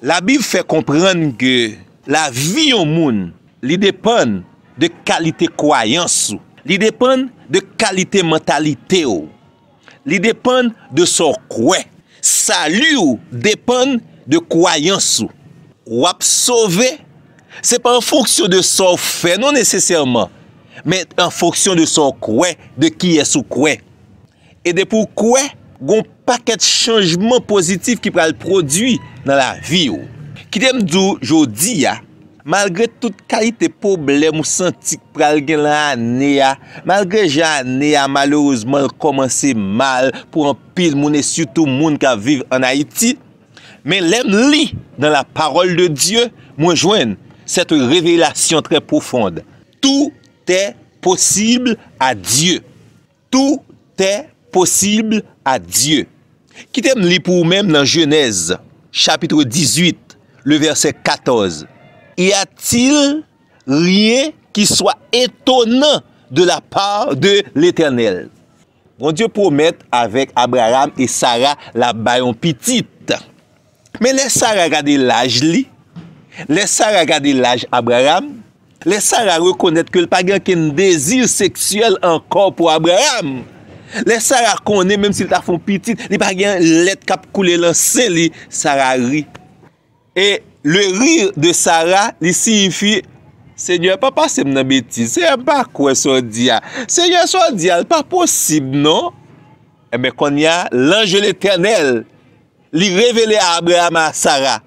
La Bible fait comprendre que la vie au monde, il dépend de qualité croyance, il dépend de qualité mentalité, il dépend de son croix. Salut dépend de croyance. Ou sauver, c'est pas en fonction de son fait, non nécessairement, mais en fonction de son croix, de qui est sous croix. Et de pourquoi, il y a un paquet de changements positifs qui peut le produire dans la vie. Qui t'aime dire aujourd'hui, malgré toute qualité de problème ou senti que pral l'année, malgré l'année malheureusement commencé mal pour un pile moun et surtout moun qui vivent en Haïti, mais l'aime li dans la parole de Dieu, moi joindre cette révélation très profonde. Tout est possible à Dieu. Tout est possible à Dieu. Qui t'aime li pour même dans Genèse, chapitre 18, le verset 14. Y a-t-il rien qui soit étonnant de la part de l'Éternel? Bon Dieu promet avec Abraham et Sarah la bayon petite. Mais les Sarah regarde l'âge li, les Sarah regarde l'âge Abraham, les Sarah reconnaître que le pas qu'un désir sexuel encore pour Abraham. Les Sarah connaît même s'il t'a fait petite, il pas gain lettre cap couler dans sein li, Sarah rit. Et le rire de Sarah, il signifie Seigneur, pas passer dans bêtise, c'est pas quoi ça dit. Seigneur, ça dit, pas possible non. Eh bien qu'on y a l'ange de l'Éternel, lui révélé à Abraham à Sarah.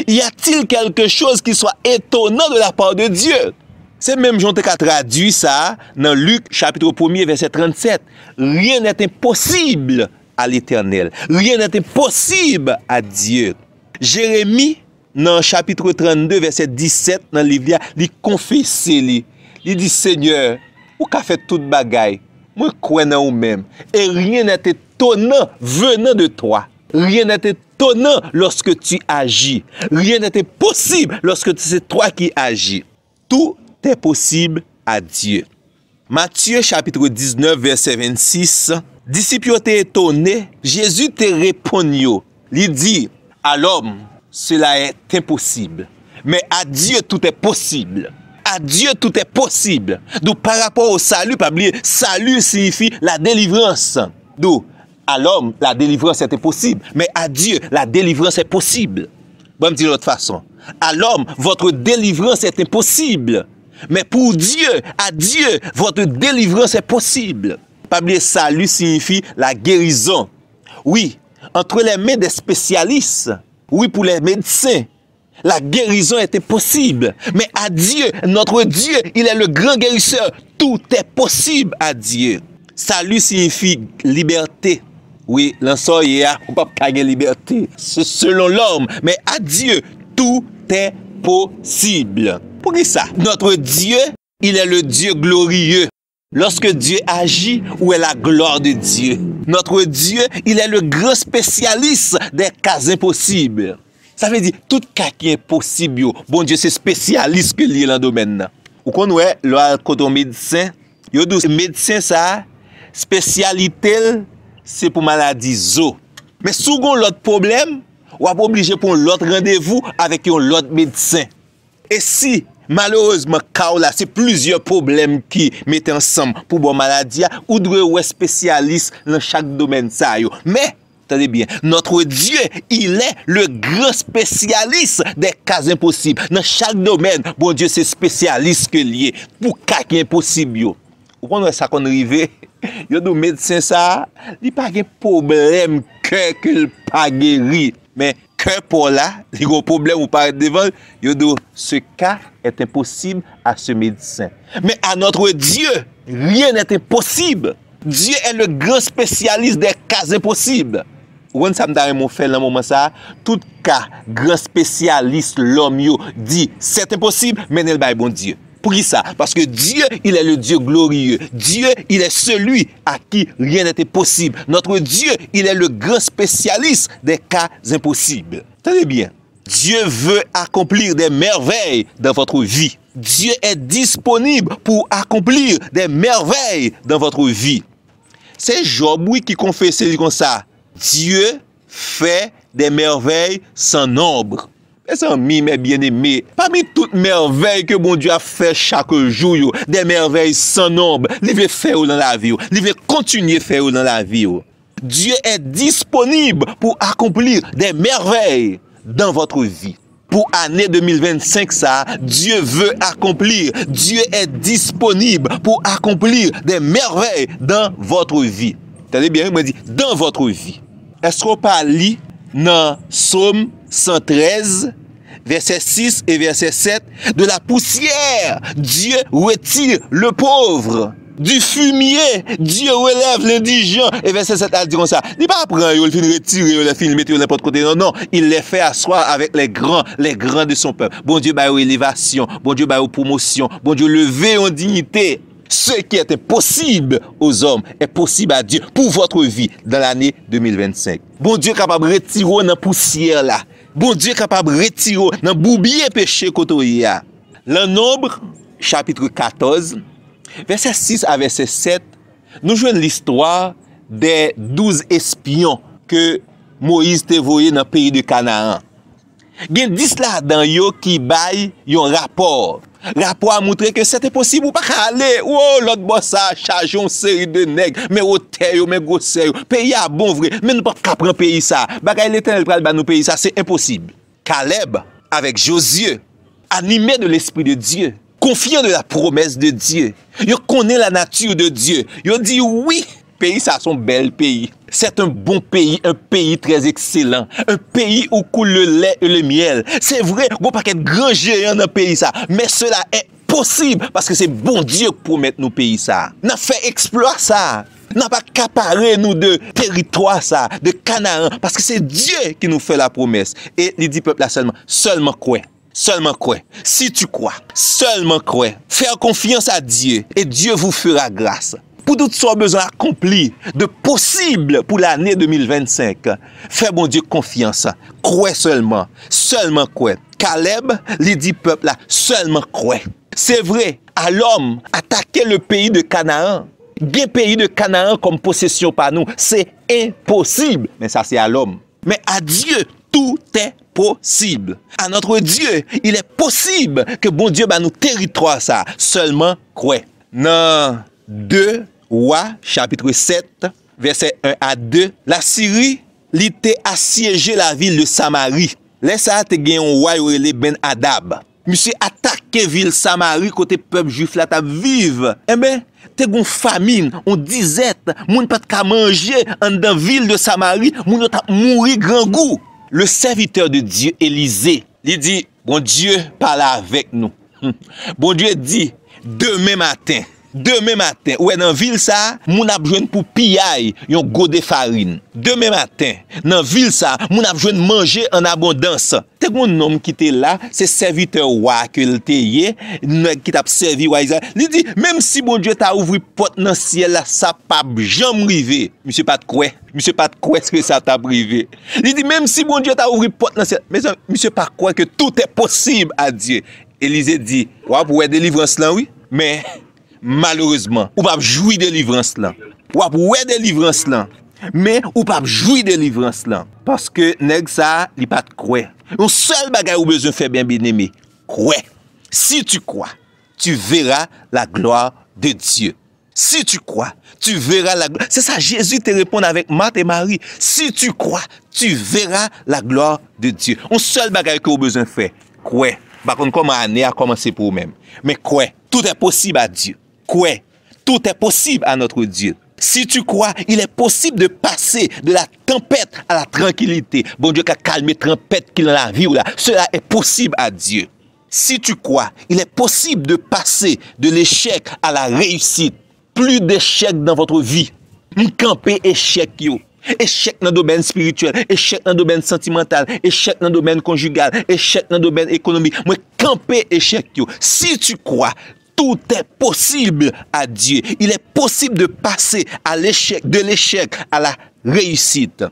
Y a-t-il quelque chose qui soit étonnant de la part de Dieu? C'est même Jean qui a traduit ça dans Luc chapitre 1er verset 37. Rien n'est impossible à l'Éternel. Rien n'est impossible à Dieu. Jérémie dans chapitre 32 verset 17 dans le livre il confesse il dit Seigneur, ou qu'a fait toute bagaille. Moi crois dans ou même et rien n'est étonnant venant de toi. Rien n'est étonnant lorsque tu agis. Rien n'est possible lorsque c'est toi qui agis. Tout est possible à Dieu. Matthieu chapitre 19 verset 26. Disciples étaient étonnés. Jésus te répond. Il dit à l'homme cela est impossible. Mais à Dieu tout est possible. À Dieu tout est possible. Donc par rapport au salut, pas oublier, salut signifie la délivrance. Donc à l'homme, la délivrance est impossible. Mais à Dieu, la délivrance est possible. Bon, me dire de l'autre façon. À l'homme, votre délivrance est impossible. Mais pour Dieu, à Dieu, votre délivrance est possible. Pas oublier, salut signifie la guérison. Oui, entre les mains des spécialistes, oui, pour les médecins, la guérison était possible. Mais à Dieu, notre Dieu, il est le grand guérisseur. Tout est possible à Dieu. Salut signifie liberté. Oui, l'ensemble, il y a pas de liberté. C'est selon l'homme. Mais à Dieu, tout est possible. Pour qui ça? Notre Dieu, il est le Dieu glorieux. Lorsque Dieu agit, où est la gloire de Dieu? Notre Dieu, il est le grand spécialiste des cas impossibles. Ça veut dire, tout cas qui est possible, bon Dieu, c'est spécialiste que lié dans le domaine. Ou qu'on voit, là, quand on médecin, yo dit, médecin, ça, spécialité, c'est pour maladie zo. Mais si vous avez l'autre problème, vous êtes obligé pour l'autre rendez-vous avec l'autre médecin. Et si, malheureusement, là, c'est plusieurs problèmes qui mettent ensemble pour bon maladie, ou devez être spécialiste dans chaque domaine. Ça, yo. Mais, attendez bien, notre Dieu, il est le grand spécialiste des cas impossibles. Dans chaque domaine, bon Dieu, c'est spécialiste que lié pour cas qui est impossible. Yo. Vous comprenez ça qu'on arrive? Yo do médecin ça, il pas de problème que pas guéri, mais que pour là, il y a un problème ou pas devant, yo do ce cas est impossible à ce médecin. Mais à notre Dieu, rien n'est impossible. Dieu est le grand spécialiste des cas impossibles. Quand ça me donne mon fait dans moment ça, tout cas grand spécialiste l'homme yo dit c'est impossible, mais il bail bon Dieu. Pour qui ça? Parce que Dieu, il est le Dieu glorieux. Dieu, il est celui à qui rien n'était possible. Notre Dieu, il est le grand spécialiste des cas impossibles. Tenez bien. Dieu veut accomplir des merveilles dans votre vie. Dieu est disponible pour accomplir des merveilles dans votre vie. C'est Job qui confesse comme ça. Dieu fait des merveilles sans nombre. Mes amis, mes bien-aimés, parmi toutes merveilles que bon Dieu a fait chaque jour, des merveilles sans nombre, il veut faire dans la vie, il veut continuer à faire dans la vie. Dieu est disponible pour accomplir des merveilles dans votre vie. Pour l'année 2025, ça, Dieu veut accomplir. Dieu est disponible pour accomplir des merveilles dans votre vie. Tenez bien, il m'a dit, dans votre vie. Est-ce qu'on parle dans Psaume 113, verset 6 et verset 7, de la poussière, Dieu retire le pauvre. Du fumier, Dieu relève l'indigent. Et verset 7 a dit comme ça. Il ne pas prendre, il finit retirer, il finit mettre n'importe côté. Non, non. Il les fait asseoir avec les grands de son peuple. Bon Dieu, bah, élévation. Bon Dieu, bah, promotion. Bon Dieu, lever en dignité. Ce qui est impossible aux hommes est possible à Dieu pour votre vie dans l'année 2025. Bon Dieu capable de retirer dans la poussière là. Bon Dieu capable de retirer dans le boubier péché côté là. Le Nombre, chapitre 14, verset 6 à verset 7, nous jouons l'histoire des 12 espions que Moïse t'a envoyé dans le pays de Canaan. Il y a 10 là-dedans qui baillent un rapport. Rapport a montré que c'était possible ou pas aller. Oh, l'autre boss a chargé une série de nègres, mais au terre, mais gros sérieux. Pays a bon vrai, mais nous pas prendre pays ça. Bagay l'Éternel pral ba nous pays ça, c'est impossible. Caleb avec Josué, animé de l'esprit de Dieu, confiant de la promesse de Dieu. Il connaît la nature de Dieu. Il dit oui, pays ça son bel pays. C'est un bon pays, un pays très excellent, un pays où coule le lait et le miel. C'est vrai, il n'y a pas de grand géant dans le pays ça, mais cela est possible parce que c'est bon Dieu qui promet nous pays ça. N'a fait exploit ça. N'a pas accaparé nous de territoire ça, de Canaan, parce que c'est Dieu qui nous fait la promesse. Et il dit peuple là seulement quoi? Seulement quoi? Si tu crois, seulement quoi? Faire confiance à Dieu et Dieu vous fera grâce. Pour tout ce besoin accompli de possible pour l'année 2025, fais bon Dieu confiance. Crois seulement. Seulement quoi? Caleb, il dit peuple là, seulement quoi? C'est vrai, à l'homme, attaquer le pays de Canaan, bien pays de Canaan comme possession par nous, c'est impossible. Mais ça c'est à l'homme. Mais à Dieu, tout est possible. À notre Dieu, il est possible que bon Dieu nous territoire ça. Seulement quoi? Non. 2 Rois, chapitre 7, verset 1 à 2, la Syrie, l'était assiégé la ville de Samarie. Laisse à te gagner un roi les Ben Hadad. Monsieur attaqué ville Samarie côté peuple juif là t'a vive. Eh ben, te gon famine, on disette, moun pas ka manger en dans ville de Samarie, moun t'a mouri grand goût. Le serviteur de Dieu Élisée, il dit bon Dieu parle avec nous. Bon Dieu dit demain matin, ouais dans ville ça, moun ap jwenn pour pillay yon go de farine. Demain matin, dans ville ça, moun ap jwenn manger en abondance. Te gon homme qui était là, c'est serviteur roi que il teye, qui t'a servi roi Israël. Il dit même si bon Dieu t'a ouvri porte dans ciel là, ça pas jamais rivé. Monsieur pas de quoi? Monsieur pas de quoi est-ce que ça t'a privé? Il dit même si bon Dieu t'a ouvri porte dans ciel, mais monsieur pas quoi que tout est possible à Dieu. Élisée dit, ouais pour délivrance là oui, mais malheureusement, ou pas jouir de délivrance là. Ou pas ouais délivrance là. Mais ou pas jouir de délivrance là parce que nèg ça, il pas de quoi. Un seul bagage ou besoin faire bien aimé. Quoi? Si tu crois, tu verras la gloire de Dieu. Si tu crois, tu verras la gloire. C'est ça Jésus te répond avec Marthe et Marie. Si tu crois, tu verras la gloire de Dieu. Un seul bagage que vous besoin faire. Quoi? Par contre, comment année a commencé pour vous-même. Mais quoi? Tout est possible à Dieu. Quoi? Tout est possible à notre Dieu. Si tu crois, il est possible de passer de la tempête à la tranquillité. Bon Dieu qui a calmé la tempête qu'il a dans la vie. Cela est possible à Dieu. Si tu crois, il est possible de passer de l'échec à la réussite. Plus d'échecs dans votre vie. Camper échec yo. Échec dans le domaine spirituel, échec dans le domaine sentimental, échec dans le domaine conjugal, échec dans le domaine économique. Moi, camper échec yo. Si tu crois, tout est possible à Dieu. Il est possible de passer à l'échec, de l'échec à la réussite.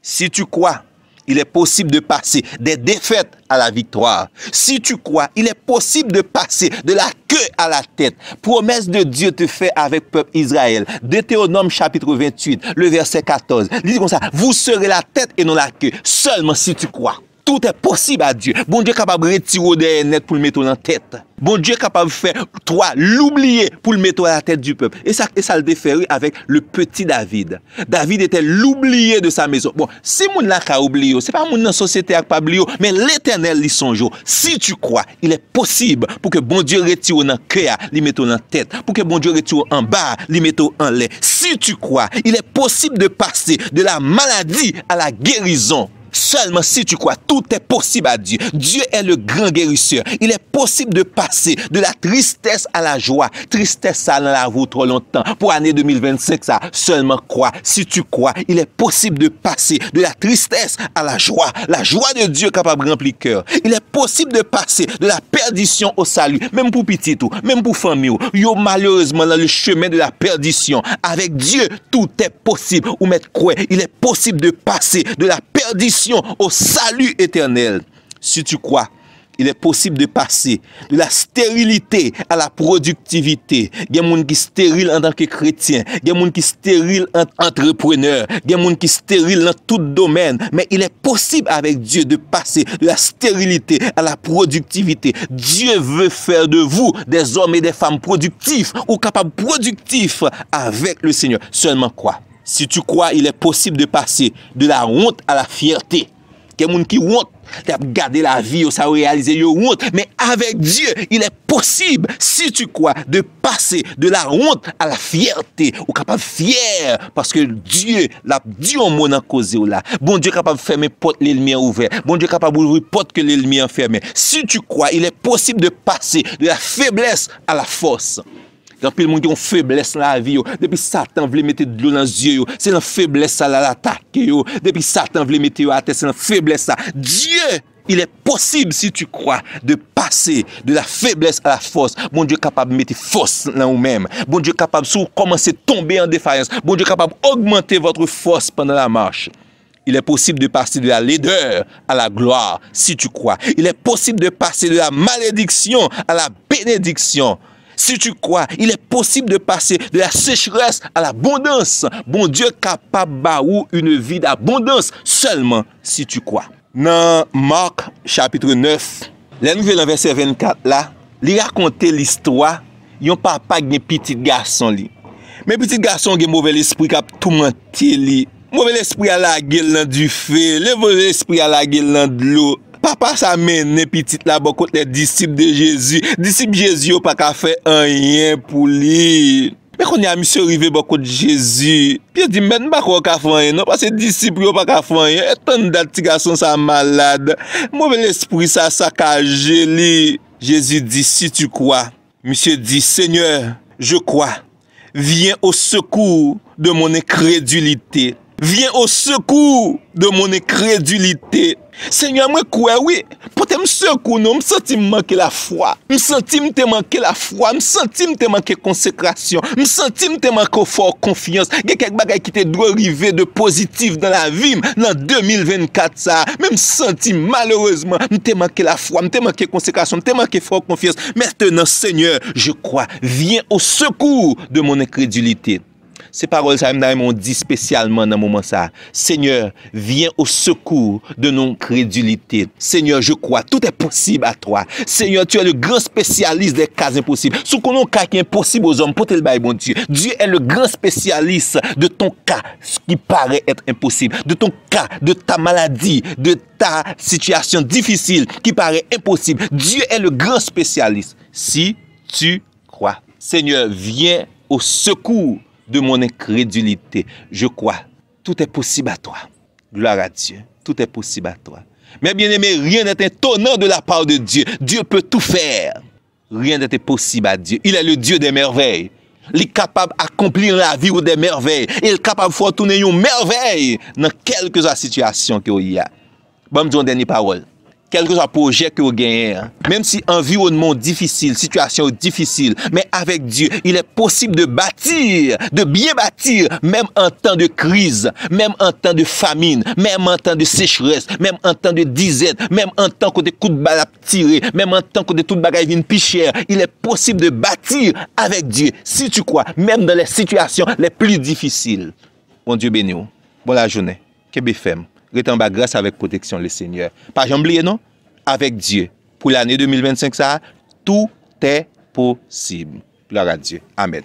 Si tu crois, il est possible de passer des défaites à la victoire. Si tu crois, il est possible de passer de la queue à la tête. Promesse de Dieu te fait avec peuple Israël. Deutéronome chapitre 28, le verset 14. Il dit comme ça, vous serez la tête et non la queue, seulement si tu crois. Tout est possible à Dieu. Bon Dieu est capable de retirer des net pour le mettre dans la tête. Bon Dieu est capable de faire toi l'oublier pour le mettre à la tête du peuple. Et ça le déférait avec le petit David. David était l'oublié de sa maison. Bon, si moun la ka oublié, c'est pas moun dans la société qui pas oublié, mais l'Éternel lit son jour. Si tu crois, il est possible pour que bon Dieu retire dans le cœur, lui mette dans la tête. Pour que bon Dieu retire en bas, lui mette en l'air. Si tu crois, il est possible de passer de la maladie à la guérison. Seulement si tu crois, tout est possible à Dieu. Dieu est le grand guérisseur. Il est possible de passer de la tristesse à la joie. Tristesse, ça dans la roue trop longtemps. Pour l'année 2025, ça, seulement crois. Si tu crois, il est possible de passer de la tristesse à la joie. La joie de Dieu capable de remplir le cœur. Il est possible de passer de la perdition au salut. Même pour petit tout, même pour famille. Yo malheureusement dans le chemin de la perdition. Avec Dieu, tout est possible. Ou mettre quoi? Il est possible de passer de la perdition au salut éternel. Si tu crois, il est possible de passer de la stérilité à la productivité. Il y a des gens qui sont stériles en tant que chrétiens. Il y a des gens qui sont stériles en entrepreneurs. Il y a des gens qui sont stériles dans tout domaine. Mais il est possible avec Dieu de passer de la stérilité à la productivité. Dieu veut faire de vous des hommes et des femmes productifs ou capables productifs avec le Seigneur. Seulement quoi? Si tu crois, il est possible de passer de la honte à la fierté. Il y a des gens qui honte, tu as gardé la vie, ça a réalisé honte. Mais avec Dieu, il est possible, si tu crois, de passer de la honte à la fierté. Ou capable fier, parce que Dieu l'a dit au monde en cause là. Bon Dieu est capable de fermer porte, les lumières ouvertes. Bon Dieu est capable d'ouvrir porte que les lumières fermées. Si tu crois, il est possible de passer de la faiblesse à la force. Quand il y a des gens qui ont faiblesse dans la vie, depuis Satan veut mettre de l'eau dans les yeux, c'est la faiblesse à l'attaquer. Depuis Satan veut mettre à terre, c'est la faiblesse. Dieu, il est possible, si tu crois, de passer de la faiblesse à la force. Bon Dieu est capable de mettre force dans vous-même. Bon Dieu est capable de commencer à tomber en défaillance. Bon Dieu est capable d'augmenter votre force pendant la marche. Il est possible de passer de la laideur à la gloire, si tu crois. Il est possible de passer de la malédiction à la bénédiction. Si tu crois, il est possible de passer de la sécheresse à l'abondance. Bon Dieu est capable de baou une vie d'abondance seulement si tu crois. Dans Marc chapitre 9, la nouvelle verset 24 là, il raconte l'histoire d'un papa qui est petit garçon. Mais petit garçon qui a mauvais esprit qui a tout menti. Mauvais esprit à la gueule dans du feu, le mauvais esprit à la gueule dans de l'eau. Papa ça mène petit là beaucoup les disciples de Jésus. Disciples Jésus pas qu'à faire rien pour lui. Mais quand il y a monsieur arrivé beaucoup de Jésus, puis il dit même pas qu'on faire rien non parce que disciples pas qu'à faire rien. Et tant de petits garçons ça malade. Mauvais esprit ça saccagé lui. Jésus dit si tu crois. Monsieur dit Seigneur, je crois. Viens au secours de mon incrédulité. Viens au secours de mon incrédulité. Seigneur, moi, quoi, oui. Pour te me secouer, non, me senti me manquer la foi. Me senti me te manquer la foi. Me senti me te manquer consécration. Me senti me te manquer fort confiance. Il y a quelques bagages qui te doivent arriver de positif dans la vie. Dans 2024, ça. Même senti malheureusement, me te manquer la foi. Me te manquer consécration. Me te manquer fort confiance. Maintenant, Seigneur, je crois. Viens au secours de mon incrédulité. Ces paroles, ça m'ont dit spécialement dans ce moment ça. Seigneur, viens au secours de nos crédulités. Seigneur, je crois, tout est possible à toi. Seigneur, tu es le grand spécialiste des cas impossibles. Ce qu'on a un cas qui est impossible aux hommes, pour te le bail, bon Dieu. Dieu est le grand spécialiste de ton cas, ce qui paraît être impossible. De ton cas, de ta maladie, de ta situation difficile qui paraît impossible. Dieu est le grand spécialiste. Si tu crois. Seigneur, viens au secours de mon incrédulité. Je crois. Tout est possible à toi. Gloire à Dieu. Tout est possible à toi. Mais bien aimé, rien n'est étonnant de la part de Dieu. Dieu peut tout faire. Rien n'est impossible à Dieu. Il est le Dieu des merveilles. Il est capable d'accomplir la vie ou des merveilles. Il est capable de faire tourner une merveille dans quelques situations qu'il y a. Bon, je dis une dernière parole. Quel que soit le projet que vous gagnez, même si environnement difficile, situation difficile, mais avec Dieu, il est possible de bâtir, de bien bâtir, même en temps de crise, même en temps de famine, même en temps de sécheresse, même en temps de disette, même en temps que des coups de balle à tirer, même en temps que des tout de bagaille viennent plus cher, il est possible de bâtir avec Dieu, si tu crois, même dans les situations les plus difficiles. Bon Dieu béni vous. Bonne la journée. Kébé FM. rete en bas grâce avec protection le Seigneur. Pas jamais oublier non, avec Dieu. Pour l'année 2025 ça, tout est possible. Gloire à Dieu. Amen.